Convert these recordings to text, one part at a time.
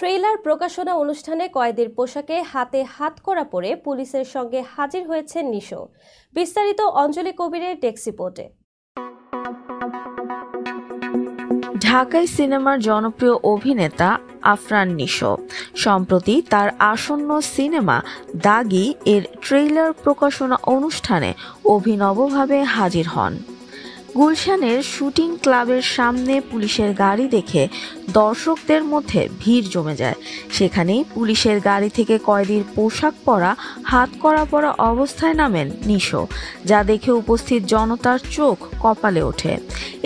Trailer প্রকাশনা অনুষ্ঠানে কয়েদির পোশাকে হাতে হাতকড়া পরে পুলিশের সঙ্গে হাজির হয়েছেন নিশো। বিস্তারিত অঞ্জলি কবিরের ডেস্ক রিপোর্টে। ঢাকাই সিনেমার জনপ্রিয় অভিনেতা আফরান নিশো সম্প্রতি তার আসন্ন সিনেমা দাগি এর ট্রেইলার প্রকাশনা অনুষ্ঠানে অভিনবভাবে হাজির হন। গুলশানের শুটিং ক্লাবের সামনে পুলিশের গাড়ি দেখে দর্শকদের মধ্যে ভিড় জমে যায়। সেখানেই পুলিশের গাড়ি থেকে কয়েদির পোশাক পরা হাতকড়া পরা অবস্থায় নামেন নিশো, যা দেখে উপস্থিত জনতার চোখ কপালে ওঠে।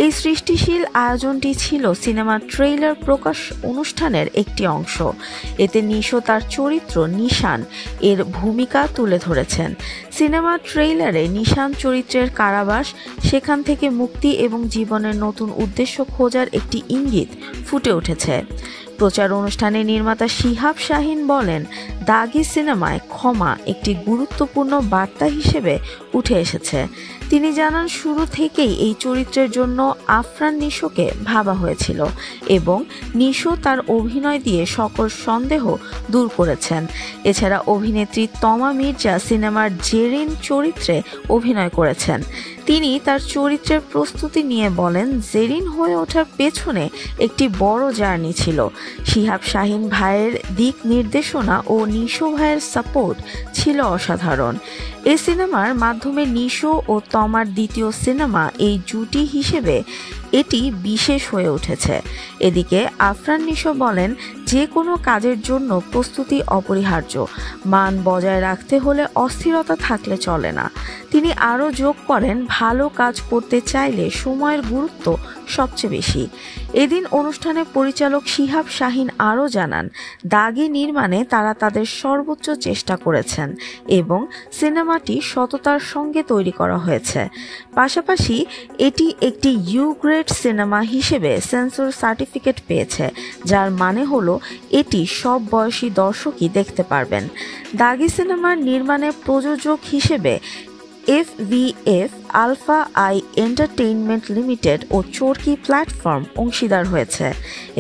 এই সৃষ্টিশীল আয়োজনটি ছিল সিনেমার ট্রেইলার প্রকাশ অনুষ্ঠানের একটি অংশ। এতে নিশো তার চরিত্র নিশান এর ভূমিকা তুলে ধরেছেন। সিনেমার ট্রেইলারে নিশান চরিত্রের কারাবাস, সেখান থেকে মুক্তি এবং জীবনের নতুন উদ্দেশ্য খোঁজার একটি ইঙ্গিত ফুটে উঠেছে। প্রচার অনুষ্ঠানে নির্মাতা শিহাব শাহীন বলেন, দাগি সিনেমায় ক্ষমা একটি গুরুত্বপূর্ণ বার্তা হিসেবে উঠে এসেছে। তিনি জানান, শুরু থেকেই এই চরিত্রের জন্য আফরান নিশোকে ভাবা হয়েছিল এবং নিশো তার অভিনয় দিয়ে সকল সন্দেহ দূর করেছেন। এছাড়া অভিনেত্রী তমা মির্জা সিনেমার জেরিন চরিত্রে অভিনয় করেছেন। তিনি তার চরিত্রের প্রস্তুতি নিয়ে বলেন, জেরিন হয়ে ওঠার পেছনে একটি বড় জার্নি ছিল। শিহাব শাহীন ভাইয়ের দিক নির্দেশনা ও নিশো ভাইয়ের সাপোর্ট ছিল অসাধারণ। এই সিনেমার মাধ্যমে নিশো ও তমার দ্বিতীয় সিনেমা এই জুটি হিসেবে এটি বিশেষ হয়ে উঠেছে। এদিকে আফরান নিশো বলেন, যে কোনো কাজের জন্য প্রস্তুতি অপরিহার্য। মান বজায় রাখতে হলে অস্থিরতা থাকলে চলে না। তিনি আরও যোগ করেন, ভালো কাজ করতে চাইলে সময়ের গুরুত্ব সবচেয়ে বেশি। এদিন অনুষ্ঠানে পরিচালক শিহাব শাহীন আরও জানান, দাগি নির্মাণে তারা তাদের সর্বোচ্চ চেষ্টা করেছেন এবং সিনেমাটি সততার সঙ্গে তৈরি করা হয়েছে। পাশাপাশি এটি একটি ইউ গ্রেড সিনেমা হিসেবে সেন্সর সার্টিফিকেট পেয়েছে, যার মানে হলো এটি সব বয়সী দর্শকই দেখতে পারবেন। দাগি সিনেমার নির্মাণে প্রযোজক হিসেবে FVF alpha I entertainment limited ও চরকি প্ল্যাটফর্ম অংশীদার হয়েছে।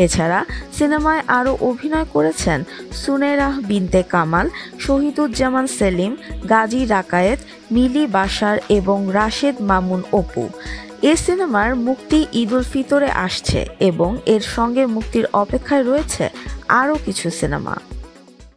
এছাড়া সিনেমায় আরও অভিনয় করেছেন সুনেরাহ বিনতে কামাল, শহীদুজ্জামান সেলিম, গাজী রাকায়েত, মিলি বাশার এবং রাশেদ মামুন অপু। এ সিনেমার মুক্তি ঈদুল ফিতরে আসছে এবং এর সঙ্গে মুক্তির অপেক্ষায় রয়েছে আরও কিছু সিনেমা।